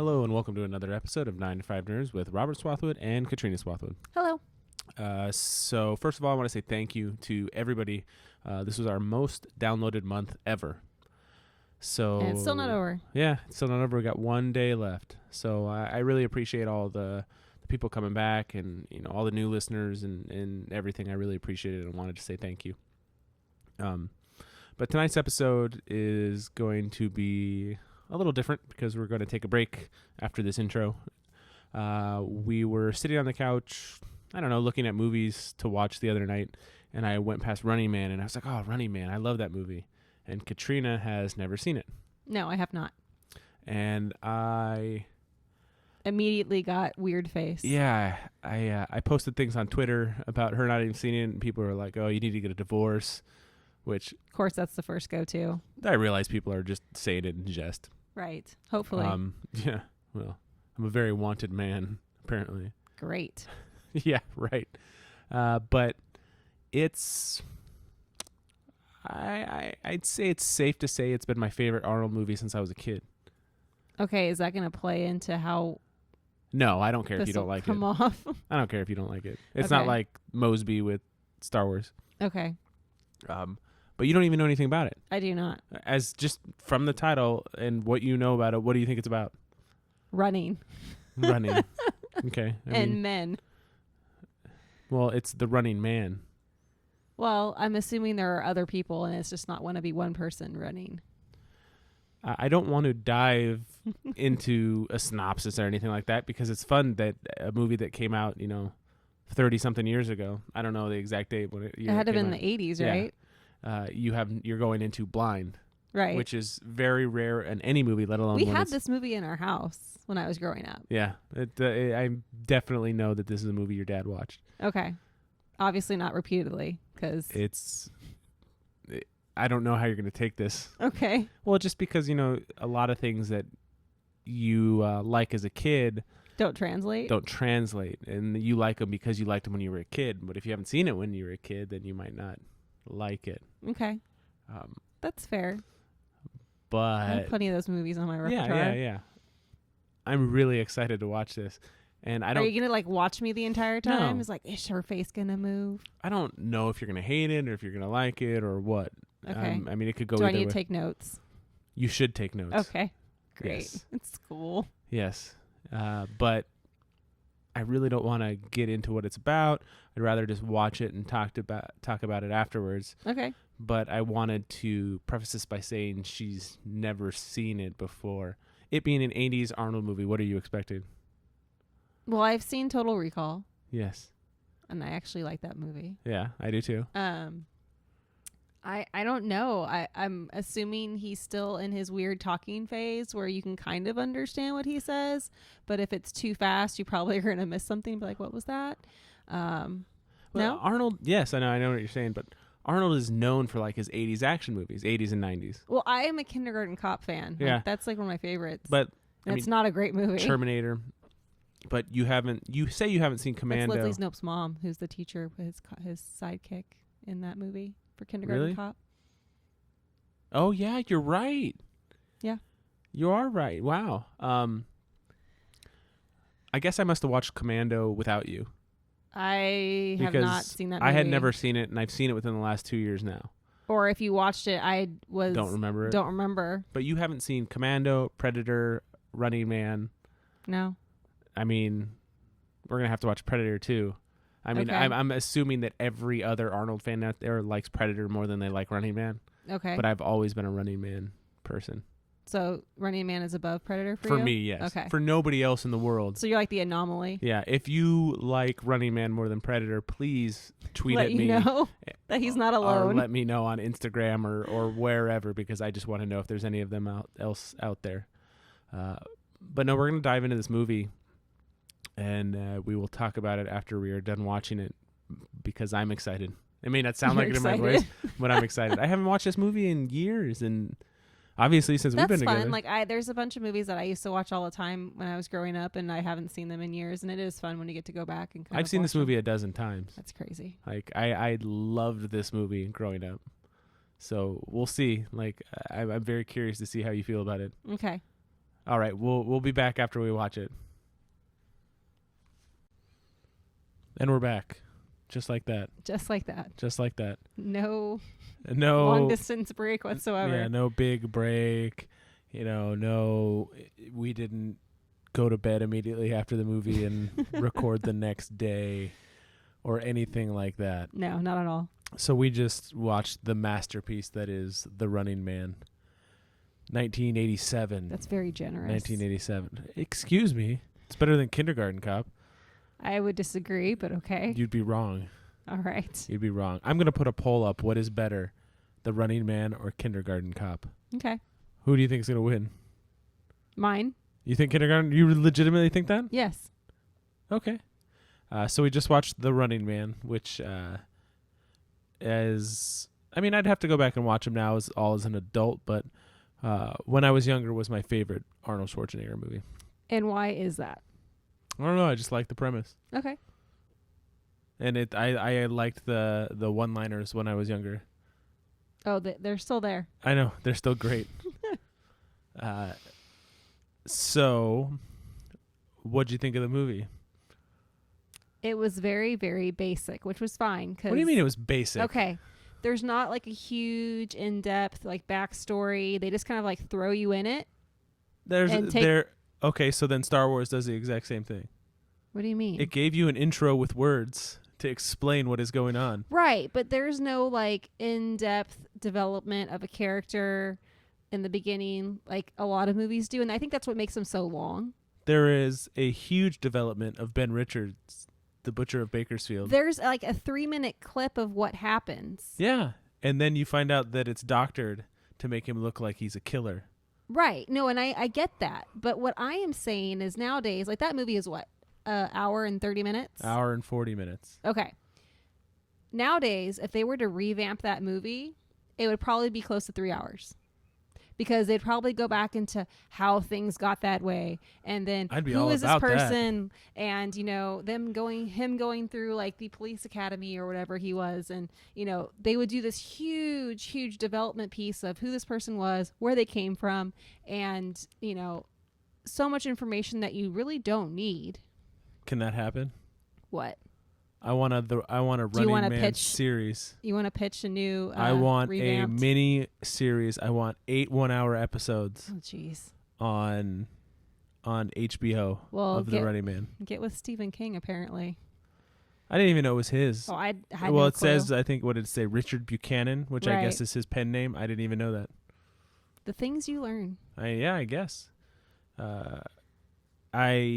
Hello and welcome to another episode of 9 to 5 Nerds with Robert Swathwood and Katrina Swathwood. Hello. So first of all, I want to say thank you to everybody. This was our most downloaded month ever. So And it's still not over. Yeah, it's still not over. We got 1 day left. So I really appreciate all the people coming back and all the new listeners and everything. I really appreciate it and wanted to say thank you. But tonight's episode is going to be a little different because we're going to take a break after this intro. We were sitting on the couch, looking at movies to watch the other night, and I went past Running Man, and I was like, oh, Running Man, I love that movie. And Katrina has never seen it. No, I have not. And I immediately got weird face. Yeah, I posted things on Twitter about her not even seeing it, and people were like, oh, you need to get a divorce, which... Of course, that's the first go-to. I realize people are just saying it in jest. Right. Hopefully. Yeah, well, I'm a very wanted man, apparently. Great. Yeah, right. But it's... I'd say it's safe to say it's been my favorite Arnold movie since I was a kid. Okay, is that going to play into how... No, I don't care if you don't like it. Come off. I don't care if you don't like it. It's Okay. not like Mosby with Star Wars. Okay. But you don't even know anything about it. I do not. As just from the title and what you know about it, what do you think it's about? Running. Running. Okay. Men. Well, it's the running man. Well, I'm assuming there are other people, and it's just not want to be one person running. I don't want to dive into a synopsis or anything like that because it's fun that a movie that came out, 30-something years ago. I don't know the exact date when it had to have been out. the 80s, Yeah. right? You're going into Blind, Right. which is very rare in any movie, let alone we when had it's... this movie in our house when I was growing up. Yeah, I definitely know that this is a movie your dad watched. Okay. Obviously not repeatedly, because... I don't know how you're going to take this. Okay. Well, just because, a lot of things that you like as a kid... Don't translate, and you like them because you liked them when you were a kid. But if you haven't seen it when you were a kid, then you might not like it. Okay. That's fair. But I have plenty of those movies on my repertoire. Yeah. I'm really excited to watch this. And I don't... Are you going to watch me the entire time? No. It's like, is her face going to move? I don't know if you're going to hate it or if you're going to like it or what. Okay. It could go Do either I need way. to take notes? You should take notes. Okay. Great. Yes. It's cool. Yes. But I really don't want to get into what it's about. I'd rather just watch it and talk about it afterwards. Okay. But I wanted to preface this by saying she's never seen it before. It being an 80s Arnold movie, what are you expecting? Well, I've seen Total Recall. Yes. And I actually like that movie. Yeah, I do too. I don't know. I'm assuming he's still in his weird talking phase where you can kind of understand what he says, but if it's too fast, you probably are going to miss something. Be like, what was that? No? Arnold, yes, I know what you're saying, but Arnold is known for his 80s action movies, 80s and 90s. Well, I am a Kindergarten Cop fan. Yeah. That's one of my favorites. But it's not a great movie. Terminator. But you say you haven't seen Commando. That's Leslie Knope's mom, who's the teacher, his sidekick in that movie for Kindergarten Really? Cop. Oh yeah, you're right. Yeah. You are right. Wow. I guess I must have watched Commando without you. I have not seen that movie. I had never seen it, and I've seen it within the last 2 years now. Or if you watched it, Don't remember it. Don't remember. But you haven't seen Commando, Predator, Running Man. No. We're going to have to watch Predator too. Okay. I'm assuming that every other Arnold fan out there likes Predator more than they like Running Man. Okay. But I've always been a Running Man person. So Running Man is above Predator for you? For me, yes. Okay. For nobody else in the world. So you're like the anomaly? Yeah. If you like Running Man more than Predator, please tweet at me. Let you know that he's not alone. Or let me know on Instagram or wherever, because I just want to know if there's any of them else out there. But no, we're going to dive into this movie. And we will talk about it after we are done watching it because I'm excited. It may not sound like it in my voice, but I'm excited. I haven't watched this movie in years, and obviously since we've been together. That's fun. There's a bunch of movies that I used to watch all the time when I was growing up, and I haven't seen them in years, and it is fun when you get to go back and I've seen this movie a dozen times. That's crazy. I loved this movie growing up. So we'll see. I'm very curious to see how you feel about it. Okay. All right, we'll be back after we watch it. And we're back. Just like that. Just like that. Just like that. No No long distance break whatsoever. Yeah, no big break. No, we didn't go to bed immediately after the movie and record the next day or anything like that. No, not at all. So we just watched the masterpiece that is The Running Man. 1987. That's very generous. 1987. Excuse me. It's better than Kindergarten Cop. I would disagree, but okay. You'd be wrong. All right. You'd be wrong. I'm going to put a poll up. What is better, The Running Man or Kindergarten Cop? Okay. Who do you think is going to win? Mine? You think Kindergarten? You legitimately think that? Yes. Okay. So we just watched The Running Man, which I'd have to go back and watch him now as an adult, but when I was younger was my favorite Arnold Schwarzenegger movie. And why is that? I don't know. I just like the premise. Okay. And I liked the one-liners when I was younger. Oh, they're still there. I know. They're still great. So, what'd you think of the movie? It was very, very basic, which was fine. What do you mean it was basic? Okay. There's not like a huge in-depth like backstory. They just kind of like throw you in it. Okay, so then Star Wars does the exact same thing. What do you mean? It gave you an intro with words to explain what is going on. Right, but there's no like in-depth development of a character in the beginning like a lot of movies do, and I think that's what makes them so long. There is a huge development of Ben Richards, the Butcher of Bakersfield. There's like a 3-minute clip of what happens. Yeah, and then you find out that it's doctored to make him look like he's a killer. Right. No, and I get that. But what I am saying is nowadays, like that movie is what? Hour and 30 minutes? Hour and 40 minutes. Okay. Nowadays, if they were to revamp that movie, it would probably be close to 3 hours. Because they'd probably go back into how things got that way, and then who is this person, and him going through like the police academy or whatever he was, and they would do this huge development piece of who this person was, where they came from, and so much information that you really don't need. Can that happen? What? I want a Running Man series. You want to pitch a new I want revamped? a mini series. I want 8 one-hour episodes. Oh, jeez. On HBO of The Running Man. Get with Stephen King, apparently. I didn't even know it was his. Oh, I had Well, no it clue. says, I think, what did it say? Richard Buchanan, which I Right. guess is his pen name. I didn't even know that. The things you learn. I guess. I've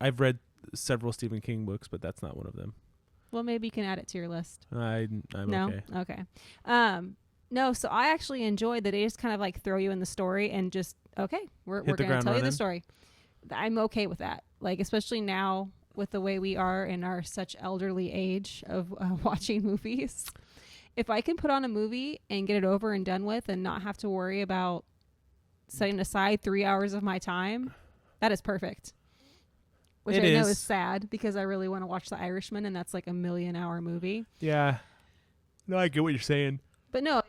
read several Stephen King books, but that's not one of them. Well, maybe you can add it to your list. I'm no? okay. Okay. No, so I actually enjoyed that they just kind of like throw you in the story and just, okay, we're going to tell you the story. I'm okay with that. Like, especially now with the way we are in our such elderly age of watching movies. If I can put on a movie and get it over and done with and not have to worry about setting aside 3 hours of my time, that is perfect. Which I know is sad because I really want to watch The Irishman, and that's like a 1,000,000-hour movie. Yeah. No, I get what you're saying. But no,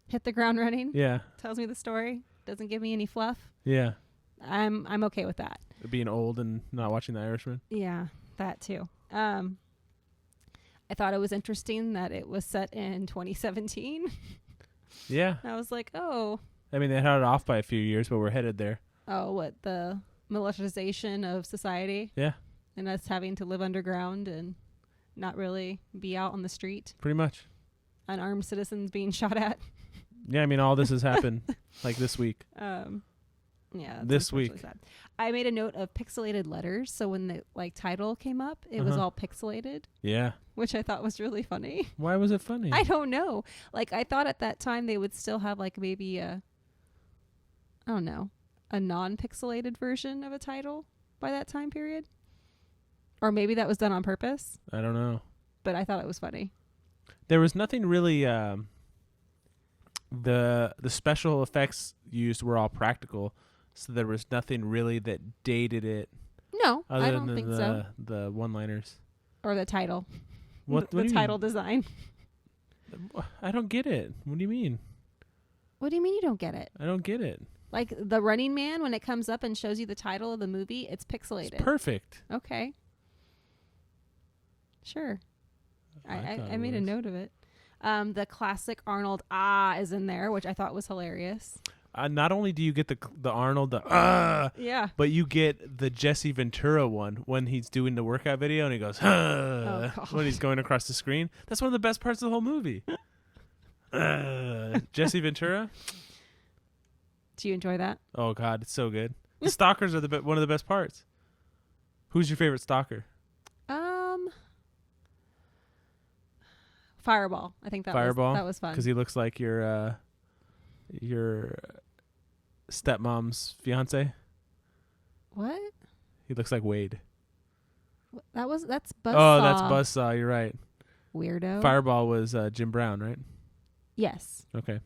hit the ground running. Yeah. Tells me the story. Doesn't give me any fluff. Yeah. I'm okay with that. Being old and not watching The Irishman. Yeah, that too. I thought it was interesting that it was set in 2017. Yeah. I was like, oh. I mean, they had it off by a few years, but we're headed there. Oh, what, the militarization of society? Yeah. And us having to live underground and not really be out on the street. Pretty much. Unarmed citizens being shot at. Yeah, I mean, all this has happened like this week. Yeah. This week. Sad. I made a note of pixelated letters, so when the title came up, it was all pixelated. Yeah. Which I thought was really funny. Why was it funny? I don't know. Like, I thought at that time they would still have like maybe a non-pixelated version of a title by that time period. Or maybe that was done on purpose. I don't know. But I thought it was funny. There was nothing really the special effects used were all practical, so there was nothing really that dated it. No, other I don't than think so. The one-liners. Or the title. What the title design. I don't get it. What do you mean? What do you mean you don't get it? I don't get it. Like the Running Man, when it comes up and shows you the title of the movie, it's pixelated. It's perfect. Okay. Sure. I thought it made a was. note of it. The classic Arnold is in there, which I thought was hilarious. Not only do you get the Arnold, Yeah. but you get the Jesse Ventura one when he's doing the workout video and he goes, God. when he's going across the screen. That's one of the best parts of the whole movie. Jesse Ventura. Do you enjoy that? Oh God, it's so good. The stalkers are one of the best parts. Who's your favorite stalker? Fireball. I think that was fun. Because he looks like your stepmom's fiance. What? He looks like Wade. That's Buzzsaw. Oh, that's Buzzsaw. You're right. Weirdo. Fireball was Jim Brown, right? Yes. Okay.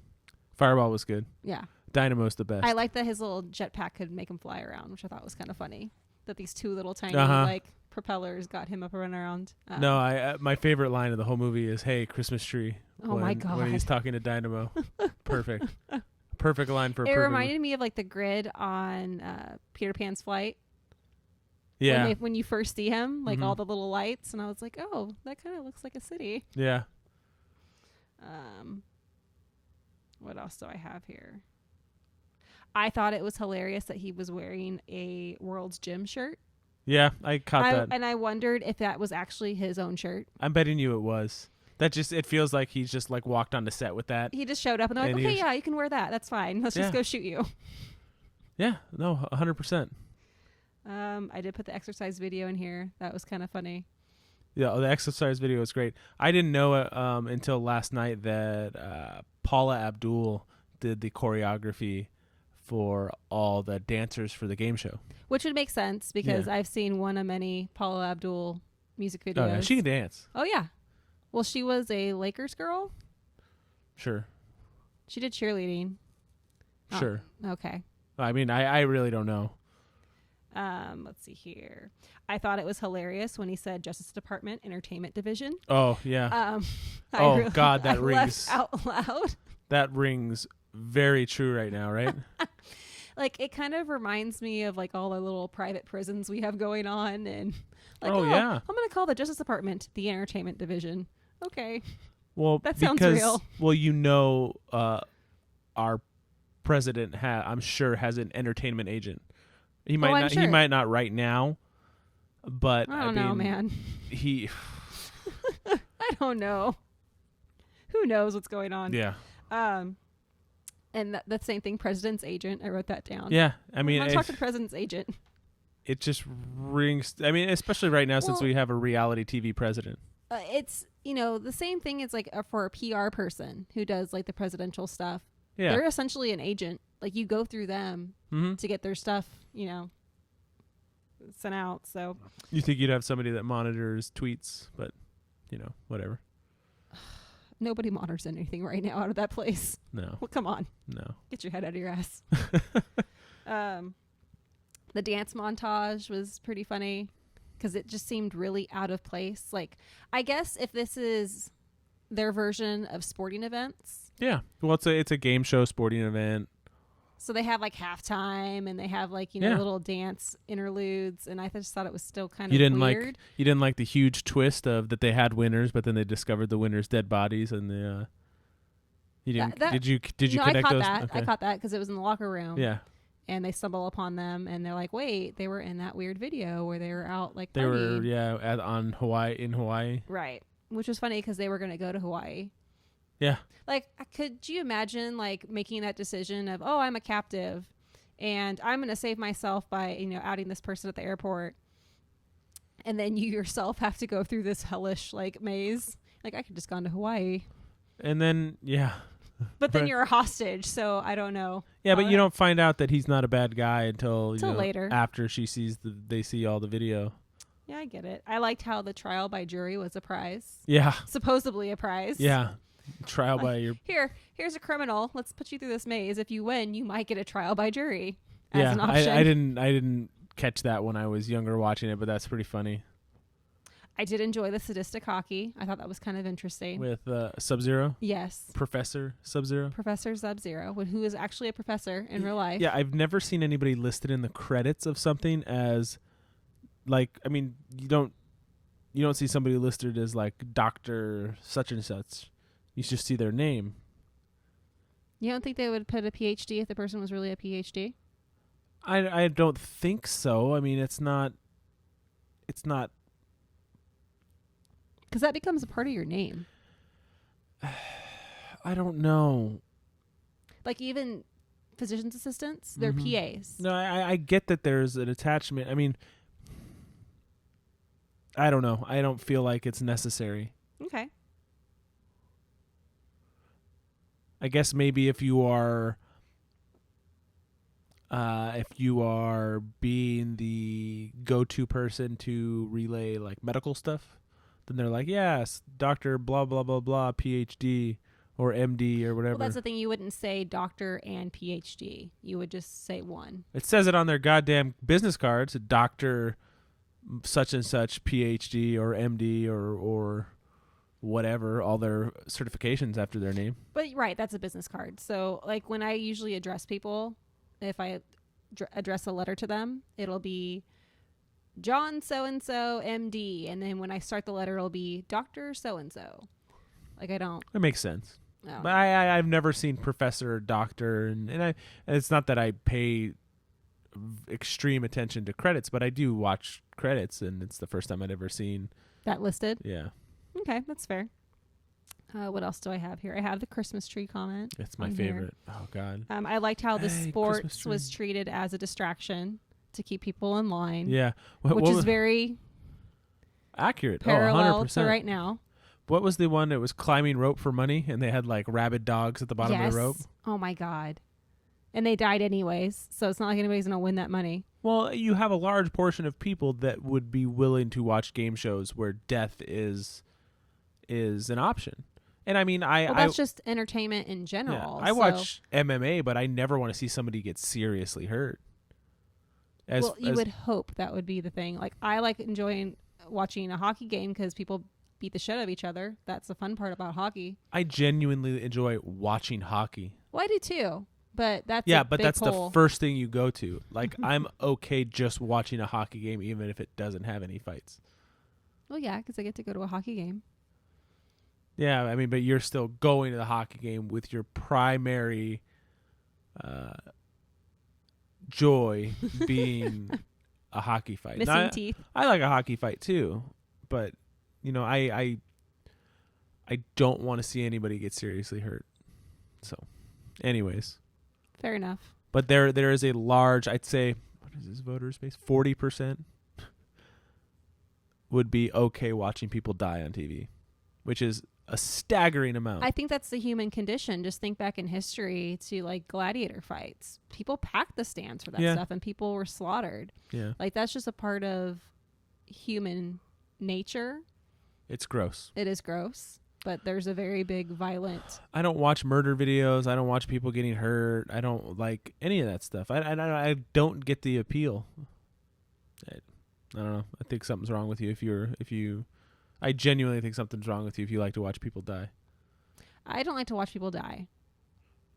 Fireball was good. Yeah. Dynamo's the best. I like that his little jetpack could make him fly around, which I thought was kind of funny. That these two little tiny propellers got him up and around. No, my favorite line of the whole movie is "Hey, Christmas tree." My God! When he's talking to Dynamo, perfect, perfect line for. It reminded me of like the grid on Peter Pan's flight. Yeah. When you first see him, like all the little lights, and I was like, oh, that kind of looks like a city. Yeah. What else do I have here? I thought it was hilarious that he was wearing a World's Gym shirt. Yeah, I caught that. And I wondered if that was actually his own shirt. I'm betting you it was. It feels like he's just like walked on the set with that. He just showed up and they're like, okay, yeah, you can wear that. That's fine. Let's just go shoot you. Yeah, no, 100%. I did put the exercise video in here. That was kind of funny. Yeah, the exercise video was great. I didn't know it until last night that Paula Abdul did the choreography for all the dancers for the game show. Which would make sense because I've seen one of many Paula Abdul music videos. Oh, yeah, she can dance. Oh, yeah. Well, she was a Lakers girl. Sure. She did cheerleading. Sure. Oh, okay. I mean, I really don't know. Let's see here. I thought it was hilarious when he said Justice Department Entertainment Division. Oh, yeah. God, that rings out loud. That rings very true right now, right? Like, it kind of reminds me of like all the little private prisons we have going on, and like, yeah, I'm gonna call the Justice Department the Entertainment Division. Okay. Well, that sounds real. Well, our president I'm sure has an entertainment agent. He might not. Sure. He might not right now, but I don't know, man. He. I don't know. Who knows what's going on? Yeah. And that same thing, president's agent. I wrote that down. Yeah, I mean, I talk to the president's agent. It just rings. I mean, especially right now since we have a reality TV president. It's the same thing as like for a PR person who does like the presidential stuff. Yeah, they're essentially an agent. Like you go through them to get their stuff, sent out. So you think you'd have somebody that monitors tweets, but whatever. Nobody monitors anything right now out of that place. No. Well, come on. No. Get your head out of your ass. The dance montage was pretty funny because it just seemed really out of place. Like, I guess if this is their version of sporting events. Yeah. Well, it's a game show sporting event. So they have like halftime and they have like, little dance interludes. And I just thought it was still kind of weird. You didn't like the huge twist of that they had winners, but then they discovered the winners' dead bodies and you didn't, did you connect those? I caught that because it was in the locker room. Yeah. And they stumble upon them and they're like, wait, they were in that weird video where they were out like they partying. were, in Hawaii. Right. Which was funny because they were going to go to Hawaii. Yeah. Like, could you imagine like making that decision of, oh, I'm a captive and I'm going to save myself by, outing this person at the airport. And then you yourself have to go through this hellish like maze. Like I could just gone to Hawaii. And then, yeah. But then you're a hostage. So I don't know. Yeah. But you don't find out that he's not a bad guy until later after they see all the video. Yeah, I get it. I liked how the trial by jury was a prize. Yeah. Supposedly a prize. Yeah. Trial by your here's a criminal. Let's put you through this maze. If you win, you might get a trial by jury as an option. I didn't catch that when I was younger watching it, but that's pretty funny. I did enjoy the sadistic hockey. I thought that was kind of interesting. With Sub-Zero? Yes. Professor Sub-Zero? Professor Sub-Zero, who is actually a professor in real life. Yeah, I've never seen anybody listed in the credits of something as, like, I mean, you don't see somebody listed as, like, Dr. such and such. You just see their name. You don't think they would put a PhD if the person was really a PhD? I don't think so. I mean, it's not. Because that becomes a part of your name. I don't know. Like even physician's assistants, they're PAs. No, I get that there's an attachment. I mean, I don't know. I don't feel like it's necessary. Okay. I guess maybe if you are being the go-to person to relay like medical stuff, then they're like, yes, Dr. blah, blah, blah, blah, PhD or MD or whatever. Well, that's the thing. You wouldn't say doctor and PhD. You would just say one. It says it on their goddamn business cards, Dr. such and such, PhD or MD or whatever, all their certifications after their name. But right, that's a business card. So like when I usually address people, if I address a letter to them, it'll be John so-and-so MD. And then when I start the letter, it'll be Dr. so-and-so. Like I don't. That makes sense. No. But I've never seen professor or doctor. And it's not that I pay extreme attention to credits, but I do watch credits. And it's the first time I'd ever seen. That listed? Yeah. Okay, that's fair. What else do I have here? I have the Christmas tree comment. It's my favorite. Here. Oh, God. I liked how the sports was treated as a distraction to keep people in line. Yeah. Which is very accurate. Parallel 100%. to right now. What was the one that was climbing rope for money and they had like rabid dogs at the bottom of the rope? Oh, my God. And they died anyways, so it's not like anybody's going to win that money. Well, you have a large portion of people that would be willing to watch game shows where death is an option. And I mean, that's just entertainment in general. Yeah, I watch MMA, but I never want to see somebody get seriously hurt. You would hope that would be the thing. Like I like enjoying watching a hockey game because people beat the shit out of each other. That's the fun part about hockey. I genuinely enjoy watching hockey. Well, I do too. But that's the first thing you go to. Like I'm okay just watching a hockey game, even if it doesn't have any fights. Well, yeah, because I get to go to a hockey game. Yeah, I mean, but you're still going to the hockey game with your primary joy being a hockey fight. Missing teeth. I like a hockey fight too, but you know, I don't want to see anybody get seriously hurt. So, anyways, fair enough. But there is a large, I'd say, what is this voter space? 40% would be okay watching people die on TV, which is a staggering amount. I think that's the human condition. Just think back in history to like gladiator fights. People packed the stands for that stuff and people were slaughtered. Yeah. Like that's just a part of human nature. It's gross. It is gross, but there's a very big violent. I don't watch murder videos. I don't watch people getting hurt. I don't like any of that stuff. I don't get the appeal. I don't know. I think something's wrong with you if you I genuinely think something's wrong with you if you like to watch people die. I don't like to watch people die.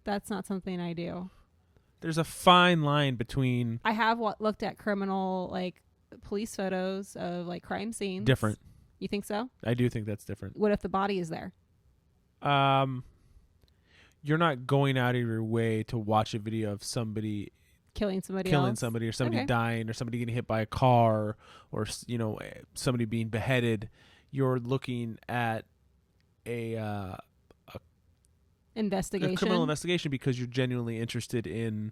That's not something I do. There's a fine line between... I have looked at criminal, like, police photos of, like, crime scenes. Different. You think so? I do think that's different. What if the body is there? You're not going out of your way to watch a video of somebody... Killing somebody or somebody dying or somebody getting hit by a car or, you know, somebody being beheaded. You're looking at a investigation, a criminal investigation, because you're genuinely interested in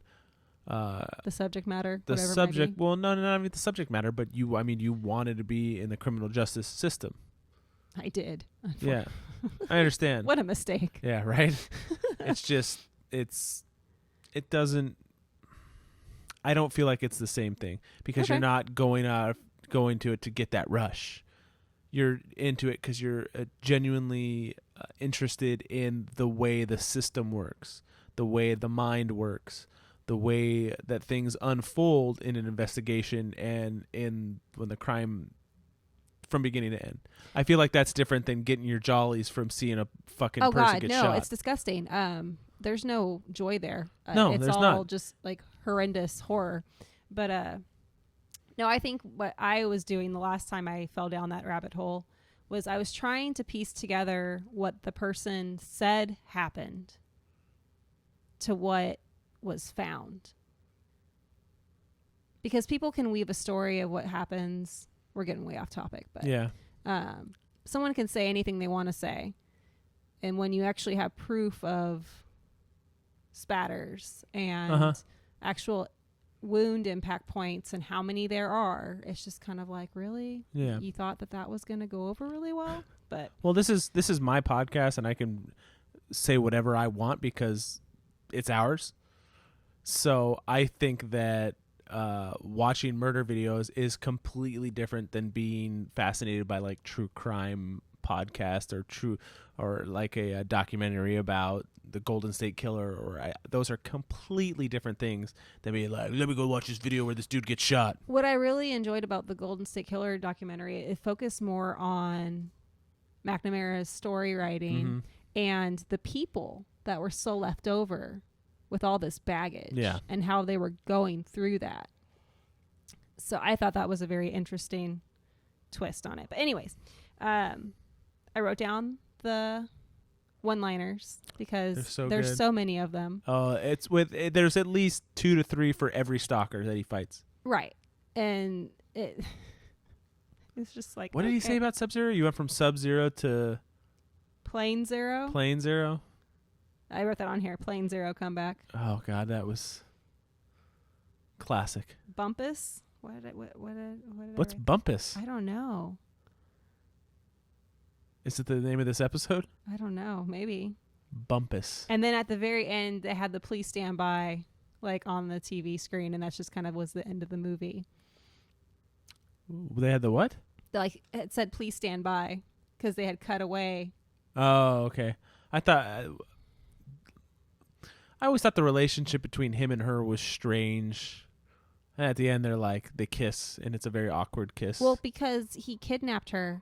the subject matter. The subject, well, no, not even the subject matter, but you wanted to be in the criminal justice system. I did. Yeah, I understand. What a mistake. Yeah, right. It's just it doesn't. I don't feel like it's the same thing because you're not going to it to get that rush. You're into it because you're genuinely interested in the way the system works, the way the mind works, the way that things unfold in an investigation and when the crime from beginning to end. I feel like that's different than getting your jollies from seeing a fucking Oh person God, get no, shot. it's disgusting. There's no joy there. No, it's there's all not. just like horrendous horror. But no, I think what I was doing the last time I fell down that rabbit hole was I was trying to piece together what the person said happened to what was found. Because people can weave a story of what happens. We're getting way off topic, but Yeah. Someone can say anything they want to say. And when you actually have proof of spatters and actual wound impact points and how many there are, it's just kind of like, really? Yeah. You thought that was going to go over really well? But Well, this is my podcast, and I can say whatever I want because it's ours. So I think that watching murder videos is completely different than being fascinated by like true crime podcast or like a documentary about the Golden State Killer, those are completely different things than being like, let me go watch this video where this dude gets shot. what I really enjoyed about the Golden State Killer documentary, it focused more on McNamara's story writing and the people that were still left over with all this baggage and how they were going through that. So I thought that was a very interesting twist on it. But anyways, I wrote down the one-liners because there's so many of them. There's at least 2 to 3 for every stalker that he fights. Right. And it's just like, what did he say about Sub-Zero? You went from Sub-Zero to Plane Zero. Plane Zero? I wrote that on here. Plane Zero comeback. Oh God, that was classic. Bumpus. What's Bumpus? I don't know. Is it the name of this episode? I don't know. Maybe. Bumpus. And then at the very end, they had the "Please Stand By" like on the TV screen, and that's just kind of was the end of the movie. Ooh, they had the what? Like it said "Please Stand By" because they had cut away. Oh, okay. I always thought the relationship between him and her was strange. And at the end, they kiss, and it's a very awkward kiss. Well, because he kidnapped her.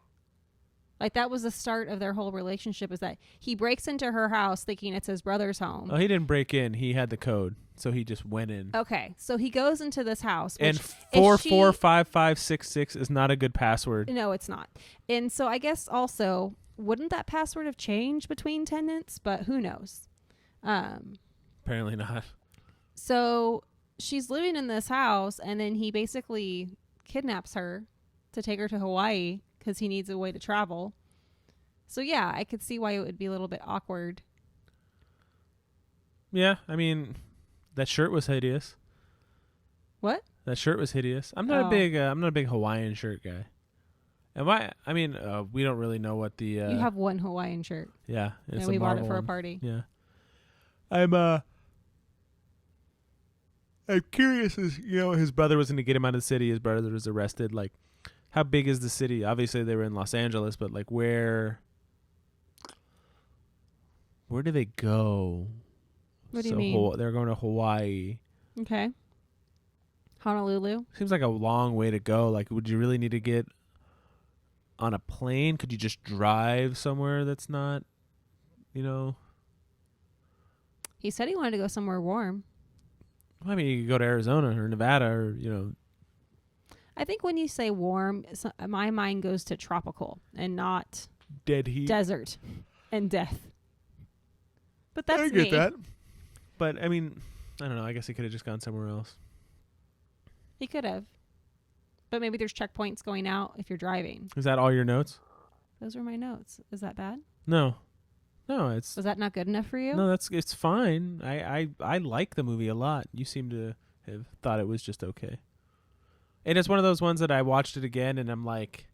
Like, that was the start of their whole relationship, is that he breaks into her house thinking it's his brother's home. Oh, he didn't break in. He had the code, so he just went in. Okay, so he goes into this house. And 445566 is not a good password. No, it's not. And so I guess also, wouldn't that password have changed between tenants? But who knows? Apparently not. So she's living in this house, and then he basically kidnaps her to take her to Hawaii because he needs a way to travel. So yeah, I could see why it would be a little bit awkward. Yeah, I mean, that shirt was hideous. What? That shirt was hideous. I'm not a big Hawaiian shirt guy. I mean, we don't really know what the. You have one Hawaiian shirt. Yeah, and we bought it for a party. Yeah, I'm curious. As his brother was going to get him out of the city. His brother was arrested. Like, how big is the city? Obviously, they were in Los Angeles, but like, where do they go? What do you mean? They're going to Hawaii. Okay. Honolulu. Seems like a long way to go. Like, would you really need to get on a plane? Could you just drive somewhere that's not, He said he wanted to go somewhere warm. I mean, you could go to Arizona or Nevada or, I think when you say warm, my mind goes to tropical and not dead heat, desert, and death. But that's I get that. But I mean, I don't know. I guess he could have just gone somewhere else. He could have. But maybe there's checkpoints going out if you're driving. Is that all your notes? Those were my notes. Is that bad? No, Was that not good enough for you? No, it's fine. I like the movie a lot. You seem to have thought it was just okay. And it's one of those ones that I watched it again and I'm like,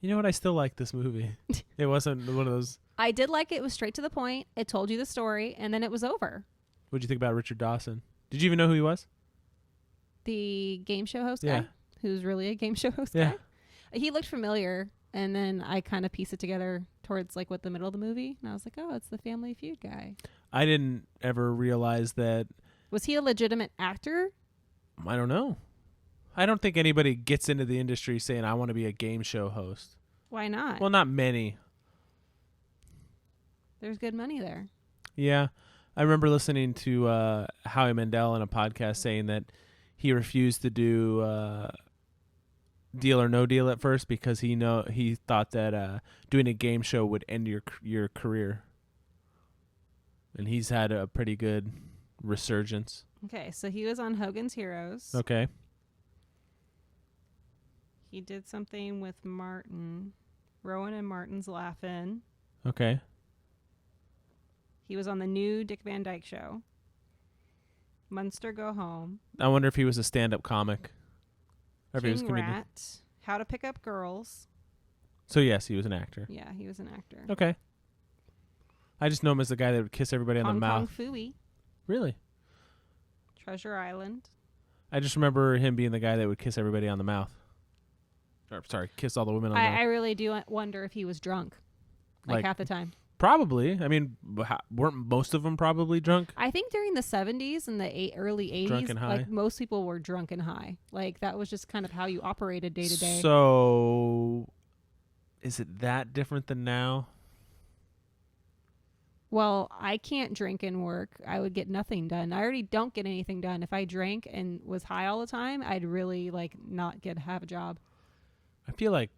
you know what? I still like this movie. It wasn't one of those. I did like it. It was straight to the point. It told you the story and then it was over. What'd you think about Richard Dawson? Did you even know who he was? The game show host Yeah. guy? Who's really a game show host guy? He looked familiar. And then I kind of pieced it together towards like what the middle of the movie. And I was like, oh, it's the Family Feud guy. I didn't ever realize that. Was he a legitimate actor? I don't know. I don't think anybody gets into the industry saying, I want to be a game show host. Why not? Well, not many. There's good money there. Yeah. I remember listening to Howie Mandel on a podcast saying that he refused to do Deal or No Deal at first because he thought that doing a game show would end your career. And he's had a pretty good resurgence. Okay, so he was on Hogan's Heroes. Okay. He did something with Martin. Rowan and Martin's Laugh-In. Okay. He was on the new Dick Van Dyke Show. Munster Go Home. I wonder if he was a stand-up comic. Or if he was King comedian. Rat. How to Pick Up Girls. So yes, he was an actor. Yeah, he was an actor. Okay. I just know him as the guy that would kiss everybody on the Hong mouth. Kong Phooey. Really? Treasure Island. I just remember him being the guy that would kiss everybody on the mouth. Or, sorry, kiss all the women on the mouth. I really do wonder if he was drunk. Like half the time. Probably. I mean, weren't most of them probably drunk? I think during the 70s and the early 80s, Drunk and high? like most people were drunk and high. Like that was just kind of how you operated day to day. So, is it that different than now? Well, I can't drink and work. I would get nothing done. I already don't get anything done. If I drank and was high all the time, I'd really not have a job. I feel like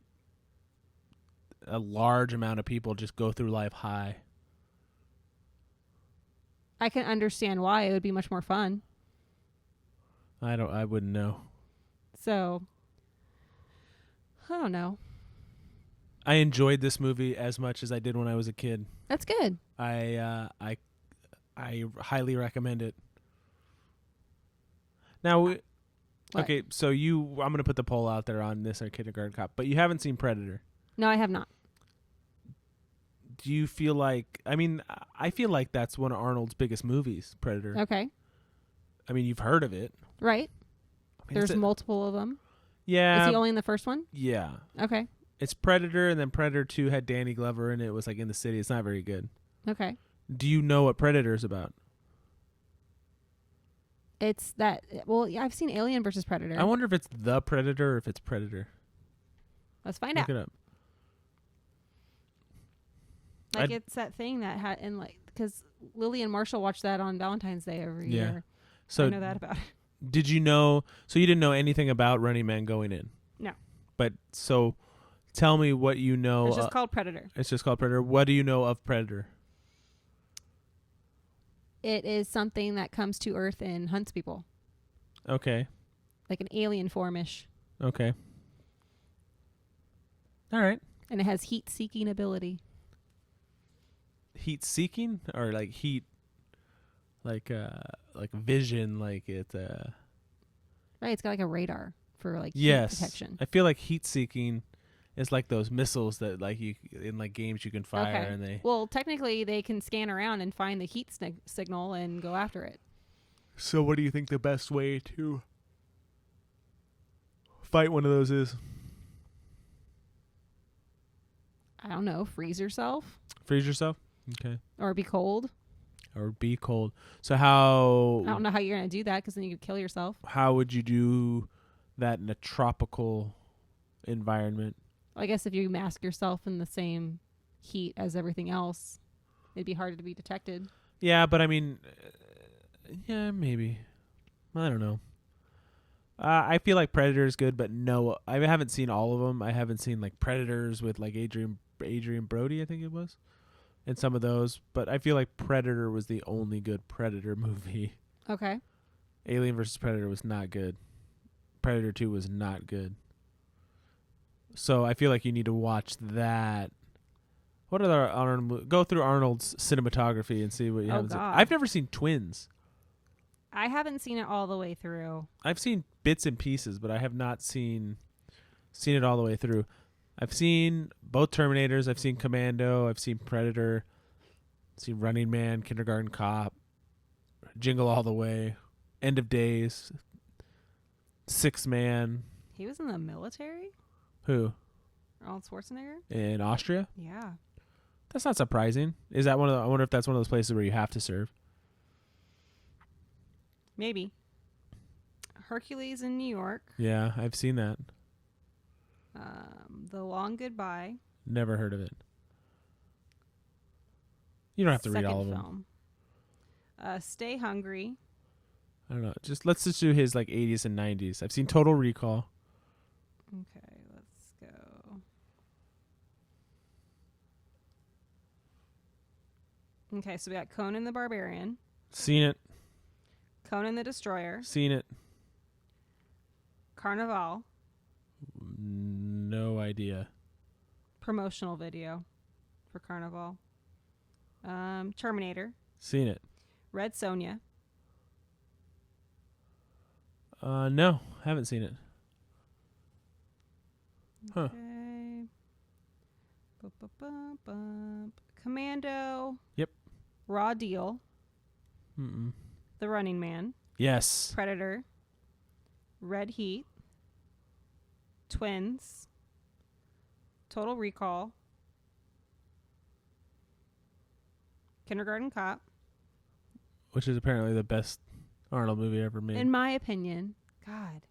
a large amount of people just go through life high. I can understand why. It would be much more fun. I wouldn't know. So, I don't know. I enjoyed this movie as much as I did when I was a kid. That's good. I highly recommend it. Now, What? okay, so I'm going to put the poll out there on this, our Kindergarten Cop, but you haven't seen Predator. No, I have not. Do you feel like, I feel like that's one of Arnold's biggest movies, Predator. Okay. I mean, you've heard of it. Right. I mean, There's multiple of them. Yeah. Is he only in the first one? Yeah. Okay. It's Predator, and then Predator 2 had Danny Glover, and it was in the city. It's not very good. Okay. Do you know what Predator is about? It's that. Well, yeah, I've seen Alien versus Predator. I wonder if it's The Predator or if it's Predator. Let's find Look out. it up. It's that thing that had because Lily and Marshall watch that on Valentine's Day every year. So I know that about it. did you know? So you didn't know anything about Running Man going in? No. But so, tell me what you know. It's just called Predator. It's just called Predator. What do you know of Predator? It is something that comes to Earth and hunts people, Okay. like an alien formish, Okay. All right. and it has heat-seeking ability. Heat seeking or heat, vision, Right, it's got like a radar for heat yes. detection. I feel like heat seeking is like those missiles that you in games you can fire and they. Well, technically, they can scan around and find the heat signal and go after it. So, what do you think the best way to fight one of those is? I don't know. Freeze yourself Freeze yourself. Okay. or be cold. Or be cold. So how? I don't know how you're gonna do that because then you could kill yourself. How would you do that in a tropical environment? I guess if you mask yourself in the same heat as everything else, it'd be harder to be detected. Yeah, but yeah, maybe. I don't know. I feel like Predator is good, but no, I haven't seen all of them. I haven't seen Predators with Adrian Brody, I think it was, and some of those. But I feel like Predator was the only good Predator movie. Okay. Alien vs. Predator was not good. Predator 2 was not good. So I feel like you need to watch that. What other Arnold? Go through Arnold's cinematography and see what you haven't seen. God. I've never seen Twins. I haven't seen it all the way through. I've seen bits and pieces, but I have not seen it all the way through. I've seen both Terminators. I've seen Commando. I've seen Predator. I've seen Running Man, Kindergarten Cop, Jingle All the Way, End of Days, Six Man. He was in the military? Who? Arnold Schwarzenegger? In Austria? Yeah. That's not surprising. Is that I wonder if that's one of those places where you have to serve. Maybe. Hercules in New York. Yeah, I've seen that. The Long Goodbye. Never heard of it. You don't have to read all of them. Second film. Stay Hungry. I don't know. Let's just do his like 80s and 90s. I've seen Total Recall. Okay, let's go. Okay, so we got Conan the Barbarian, Seen it. Conan the Destroyer, Seen it. Carnival, No idea. promotional video for Carnival, Terminator, Seen it. Red Sonja, No, haven't seen it. Huh. okay. Bump. Commando. Yep. Raw Deal, Mm-mm. The Running Man, Yes. Predator, Red Heat, Twins, Total Recall, Kindergarten Cop. Which is apparently the best Arnold movie ever made. In my opinion, God.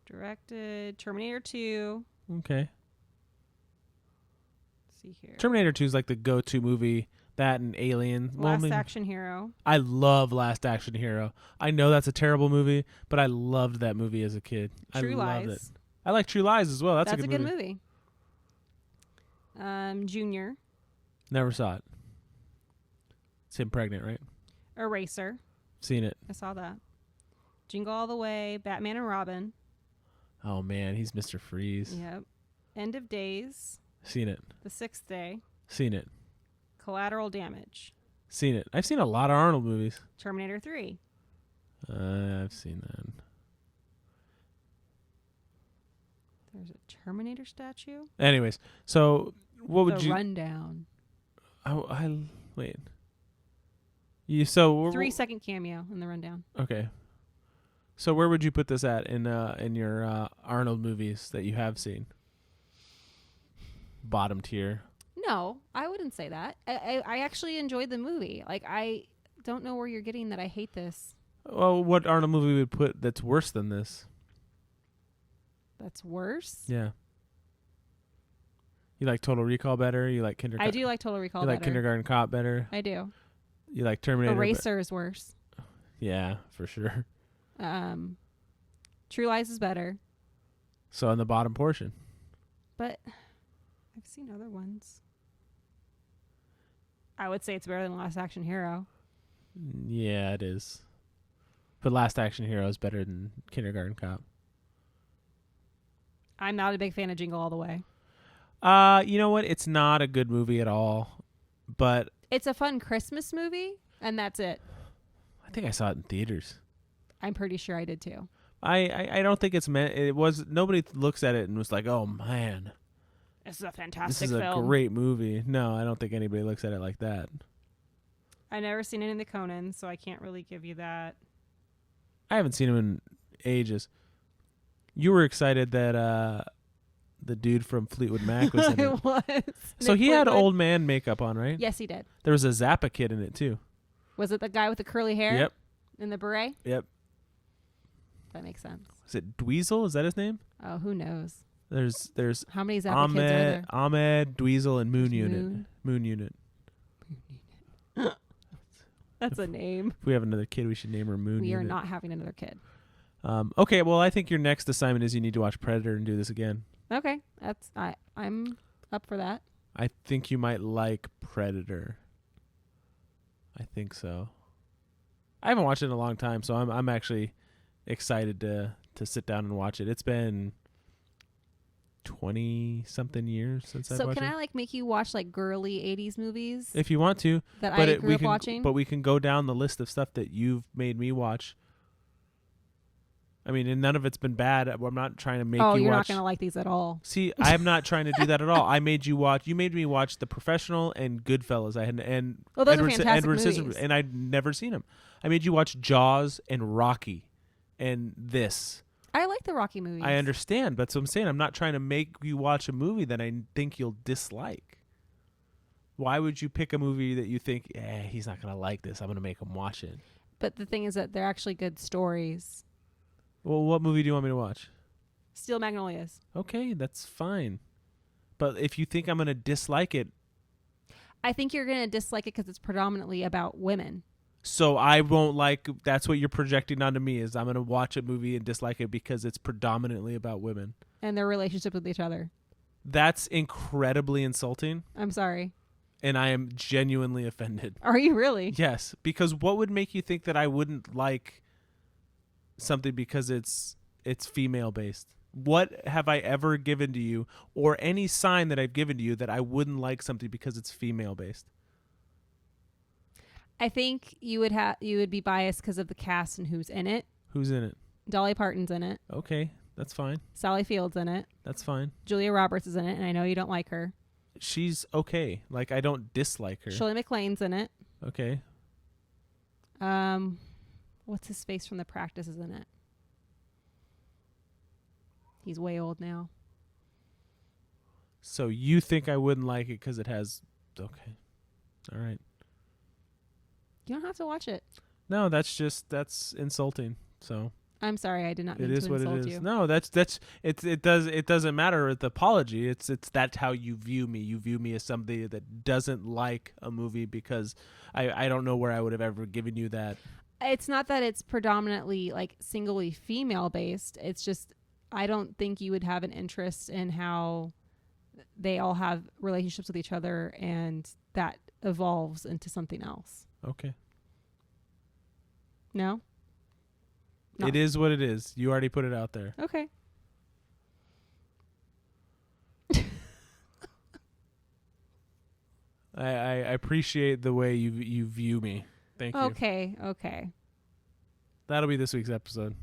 Directed Terminator 2. Okay. Let's see here. Terminator 2 is like the go-to movie. That and Alien. Last Action Hero. I love Last Action Hero. I know that's a terrible movie, but I loved that movie as a kid. True I Lies. loved it. I like True Lies as well. That's a a good movie. Junior. Never saw it. It's him pregnant, right? Eraser. Seen it. I saw that. Jingle All the Way. Batman and Robin. Oh man, he's Mr. Freeze. Yep. End of Days. Seen it. The Sixth Day. Seen it. Collateral Damage. Seen it. I've seen a lot of Arnold movies. Terminator 3. I've seen that. There's a Terminator statue. Anyways, so what would The you? Rundown. I wait. You so 3-second cameo in the Rundown. Okay. So where would you put this at in your Arnold movies that you have seen? Bottom tier. No, I wouldn't say that. I actually enjoyed the movie. Like, I don't know where you're getting that I hate this. Well, what Arnold movie would put that's worse than this? That's worse? Yeah. You like Total Recall better? You like Kindergarten? I do like Total Recall You better. like Kindergarten Cop better? I do. You like Terminator? Eraser is worse. Yeah, for sure. True Lies is better. So in the bottom portion. But I've seen other ones. I would say it's better than Last Action Hero. Yeah, it is. But Last Action Hero is better than Kindergarten Cop. I'm not a big fan of Jingle All the Way. You know what? It's not a good movie at all. But It's a fun Christmas movie, and that's it. I think I saw it in theaters. I'm pretty sure I did too. I don't think it's meant. It was nobody looks at it and was like, "Oh man, This is a this fantastic is a film. great movie." No, I don't think anybody looks at it like that. I never seen it in the Conan, so I can't really give you that. I haven't seen him in ages. You were excited that the dude from Fleetwood Mac was in it. It was. So Nick he had Fleetwood. old man makeup on, right? Yes, he did. There was a Zappa kid in it too. Was it the guy with the curly hair? Yep. And the beret? Yep. That makes sense. Is it Dweezil? Is that his name? Oh, who knows? There's How many Zappa kids are there? Ahmed, Dweezil, and Moon There's Unit. Moon. Moon Unit. That's a name. If we have another kid, we should name her Moon We Unit. are not having another kid. Okay, well, I think your next assignment is you need to watch Predator and do this again. Okay. I'm up for that. I think you might like Predator. I think so. I haven't watched it in a long time, so I'm actually excited to sit down and watch it. It's been 20-something years since I've So watched can it. I like make you watch like girly 80s movies If you want to, that but I grew we up can watching? but we can go down the list of stuff that you've made me watch. I mean, and none of it's been bad. I'm not trying to make you you're watch. not going to like these at all. See, I'm not trying to do that at all. I made you watch. You made me watch The Professional and Goodfellas. I had and Well, those are Edward, fantastic Edward movies. Scissorhands, and I'd never seen them. I made you watch Jaws and Rocky, and this. I like the Rocky movies. I understand, but so I'm saying I'm not trying to make you watch a movie that I think you'll dislike. Why would you pick a movie that you think, he's not gonna like this? I'm gonna make him watch it. But the thing is that they're actually good stories. Well, what movie do you want me to watch? Steel Magnolias. Okay, that's fine. But if you think I'm going to dislike it, I think you're going to dislike it because it's predominantly about women. so I won't like, that's what you're projecting onto me, is I'm going to watch a movie and dislike it because it's predominantly about women. And their relationship with each other. That's incredibly insulting, I'm sorry. and I am genuinely offended. Are you really? Yes, because what would make you think that I wouldn't like something because it's female based? What have I ever given to you, or any sign that I've given to you, that I wouldn't like something because it's female based? I think you would be biased because of the cast and who's in it. Who's in it? Dolly Parton's in it. Okay, that's fine. Sally Field's in it. That's fine. Julia Roberts is in it, and I know you don't like her. She's okay. Like, I don't dislike her. Shirley MacLaine's in it. Okay. What's his face from The Practice is in it. He's way old now. So you think I wouldn't like it because it has... Okay. All right. You don't have to watch it. No, that's insulting. So I'm sorry, I did not mean it to is what insult it is. you. No, it doesn't matter the apology. It's that's how you view me. You view me as somebody that doesn't like a movie because I don't know where I would have ever given you that. It's not that it's predominantly like singly female based. It's just I don't think you would have an interest in how they all have relationships with each other and that evolves into something else. Okay. No? No. It is what it is. You already put it out there. Okay. I appreciate the way you view me. Thank you. Okay. That'll be this week's episode.